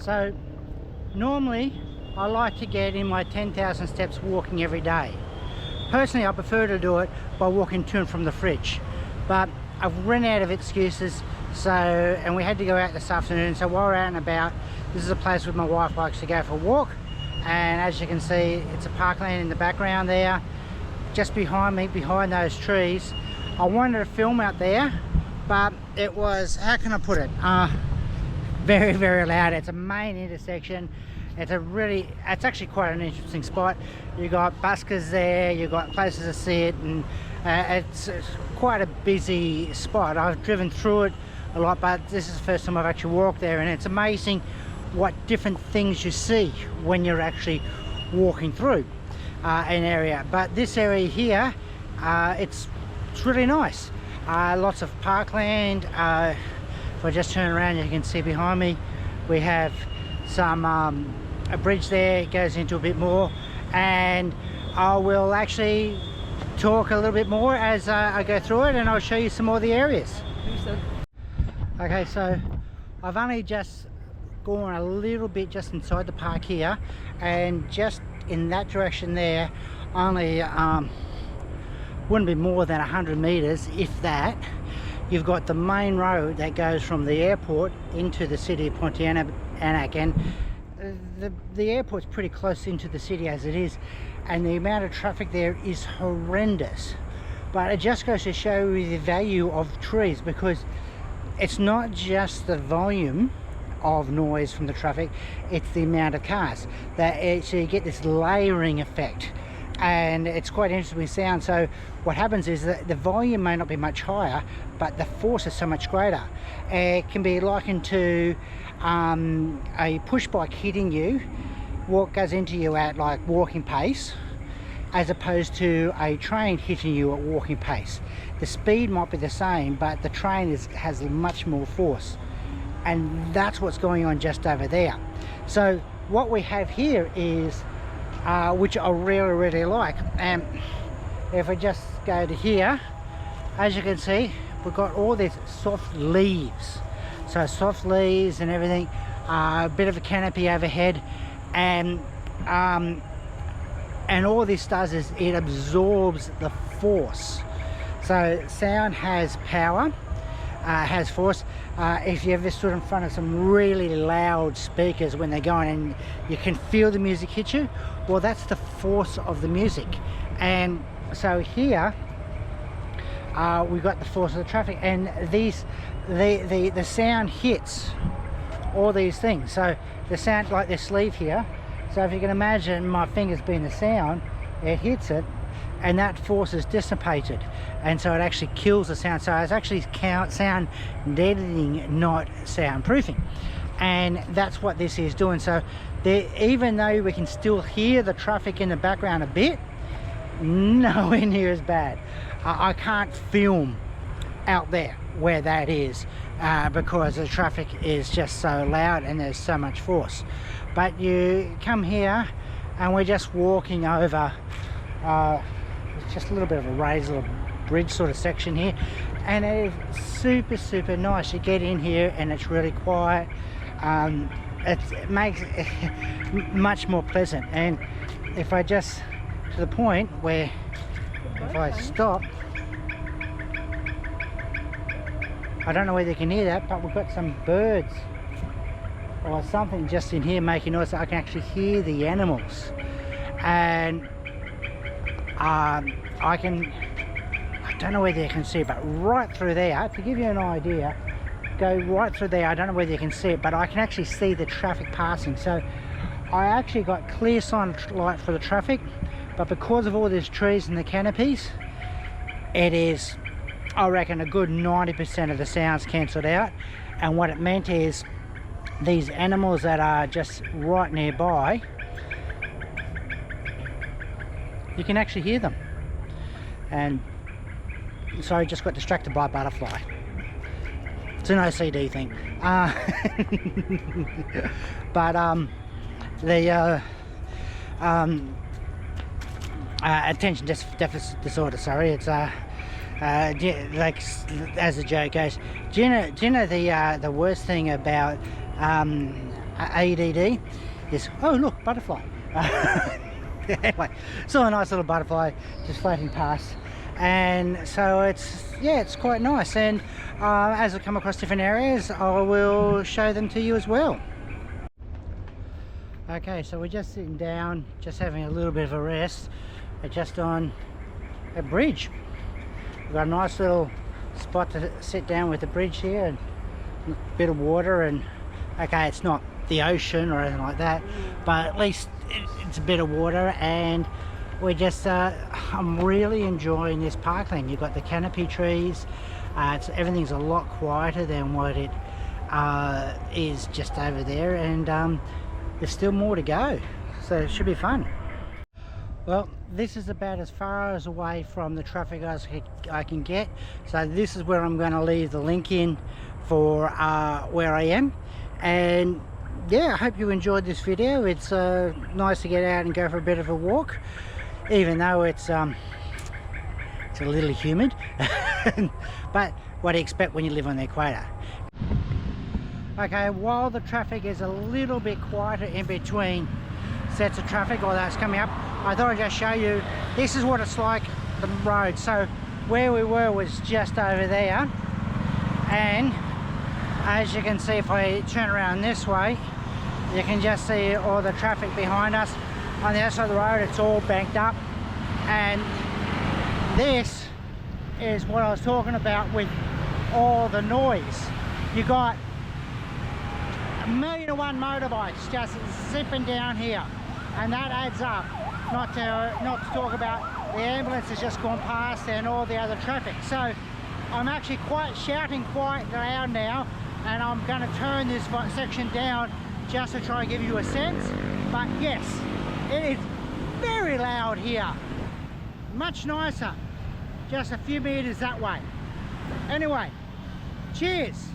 So normally I like to get in my 10,000 steps walking every day. Personally, I prefer to do it by walking to and from the fridge, but I've run out of excuses. So, and we had to go out this afternoon, so while we're out and about, this is a place where my wife likes to go for a walk, and as you can see, it's a parkland in the background there, just behind me, behind those trees. I wanted to film out there, but it was, how can I put it, very, very loud. It's a main intersection. It's actually quite an interesting spot. You got buskers there, you got places to sit, and it's quite a busy spot. I've driven through it a lot, but this is the first time I've actually walked there, and it's amazing what different things you see when you're actually walking through an area. But this area here, it's really nice. Lots of parkland. If I just turn around, you can see behind me we have some a bridge there. It goes into a bit more, and I will actually talk a little bit more as I go through it, and I'll show you some more of the areas. Okay, so I've only just gone a little bit just inside the park here, and just in that direction there, only wouldn't be more than 100 meters, if that. You've got the main road that goes from the airport into the city of Pontianak, and the airport's pretty close into the city as it is, and the amount of traffic there is horrendous. But it just goes to show you the value of trees, because it's not just the volume of noise from the traffic, it's the amount of cars so you get this layering effect, and it's quite interesting with sound. So what happens is that the volume may not be much higher, but the force is so much greater. It can be likened to a push bike hitting you, what goes into you at like walking pace, as opposed to a train hitting you at walking pace. The speed might be the same, but the train has much more force, and that's what's going on just over there. So what we have here is, which I really like, and if we just go to here, as you can see, we've got all these soft leaves. So soft leaves and everything, a bit of a canopy overhead, and all this does is it absorbs the force. So sound has power, has force. If you ever stood in front of some really loud speakers when they're going and you can feel the music hit you, well, that's the force of the music. And so here we've got the force of the traffic, and the sound hits all these things. So the sound, like this sleeve here, so if you can imagine my fingers being the sound, it hits it, and that force is dissipated, and so it actually kills the sound. So it's actually sound deadening, not soundproofing, and that's what this is doing. So even though we can still hear the traffic in the background a bit, nowhere near as bad. I can't film out there where that is because the traffic is just so loud and there's so much force. But you come here and we're just walking over it's just a little bit of a raised little bridge sort of section here, and it is super nice. You get in here and it's really quiet. It makes it much more pleasant. And if I just to the point where if I stop, I don't know whether you can hear that, but we've got some birds or something just in here making noise, so I can actually hear the animals. And I don't know whether you can see it, but right through there, to give you an idea, go right through there, I don't know whether you can see it, but I can actually see the traffic passing. So I actually got clear sign light for the traffic, but because of all these trees and the canopies, it is, I reckon, a good 90% of the sounds cancelled out. And what it meant is these animals that are just right nearby, you can actually hear them. And so I just got distracted by a butterfly. It's an OCD thing. But the attention deficit disorder, sorry, it's like as the joke goes, do you know the worst thing about ADD is, oh look, butterfly. Anyway, saw a nice little butterfly just floating past, and so it's quite nice. And as I come across different areas, I will show them to you as well. Okay, so we're just sitting down, just having a little bit of a rest, just on a bridge. We've got a nice little spot to sit down with the bridge here, and a bit of water, and okay, it's not the ocean or anything like that, but at least it's a bit of water, and we're just I'm really enjoying this parkland. You've got the canopy trees, everything's a lot quieter than what it is just over there, and there's still more to go, so it should be fun. Well, this is about as far as away from the traffic as I can get, so this is where I'm going to leave the link in for where I am. And yeah, I hope you enjoyed this video. It's nice to get out and go for a bit of a walk, even though it's a little humid. But what do you expect when you live on the equator? Okay, while the traffic is a little bit quieter in between sets of traffic, or that's coming up, I thought I'd just show you, this is what it's like, the road. So where we were was just over there, and as you can see, if I turn around this way, you can just see all the traffic behind us. On the other side of the road, it's all banked up, and this is what I was talking about with all the noise. You got 1,000,001 motorbikes just zipping down here, and that adds up. Not to talk about the ambulances just gone past and all the other traffic. So I'm actually shouting quite loud now, and I'm going to turn this section down just to try and give you a sense. But yes, it is very loud here. Much nicer just a few meters that way. Anyway, cheers.